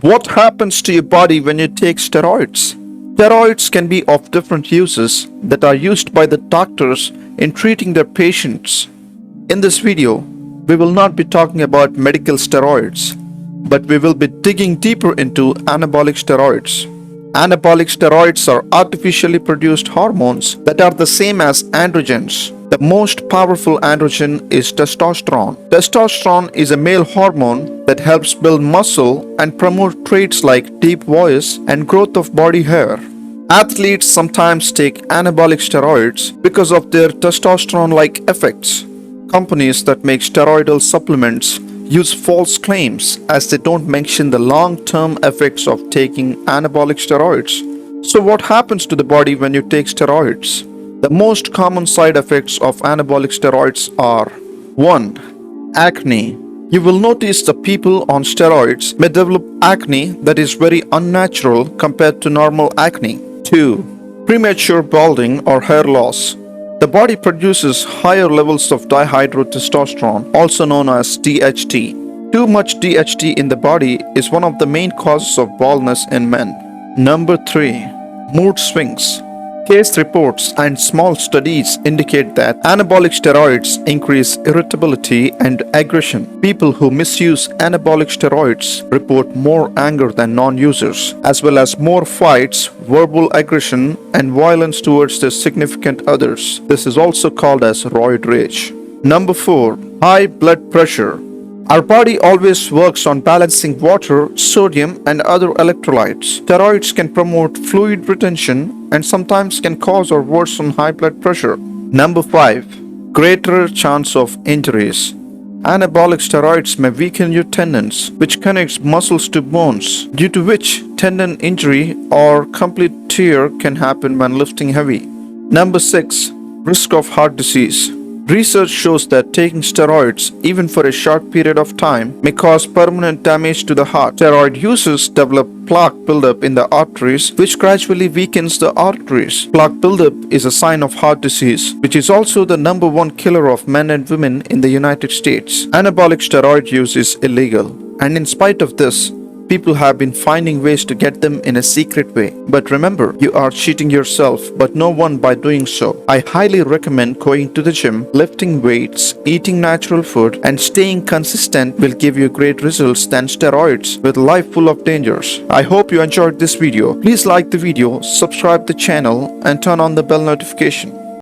What happens to your body when you take steroids? Steroids can be of different uses that are used by the doctors in treating their patients. In this video, we will not be talking about medical steroids, but we will be digging deeper into anabolic steroids. Anabolic steroids are artificially produced hormones that are the same as androgens. The most powerful androgen is testosterone. Testosterone is a male hormone that helps build muscle and promote traits like deep voice and growth of body hair. Athletes sometimes take anabolic steroids because of their testosterone-like effects. Companies that make steroidal supplements use false claims as they don't mention the long-term effects of taking anabolic steroids. So what happens to the body when you take steroids? The most common side effects of anabolic steroids are 1. Acne. You will notice the people on steroids may develop acne that is very unnatural compared to normal acne. 2. Premature balding or hair loss. The body produces higher levels of dihydrotestosterone, also known as DHT. Too much DHT in the body is one of the main causes of baldness in men. Number 3. Mood swings. Case reports and small studies indicate that anabolic steroids increase irritability and aggression. People who misuse anabolic steroids report more anger than non-users, as well as more fights, verbal aggression, and violence towards their significant others. This is also called as roid rage. Number 4. High blood pressure. Our body always works on balancing water, sodium, and other electrolytes. Steroids can promote fluid retention and sometimes can cause or worsen high blood pressure. Number 5. Greater chance of injuries. Anabolic steroids may weaken your tendons, which connects muscles to bones, due to which tendon injury or complete tear can happen when lifting heavy. Number 6. Risk of heart disease. Research shows that taking steroids, even for a short period of time, may cause permanent damage to the heart. Steroid users develop plaque buildup in the arteries, which gradually weakens the arteries. Plaque buildup is a sign of heart disease, which is also the number one killer of men and women in the United States. Anabolic steroid use is illegal, and in spite of this, people have been finding ways to get them in a secret way. But remember, you are cheating yourself, but no one by doing so. I highly recommend going to the gym, lifting weights, eating natural food, and staying consistent will give you great results than steroids with a life full of dangers. I hope you enjoyed this video. Please like the video, subscribe the channel, and turn on the bell notification.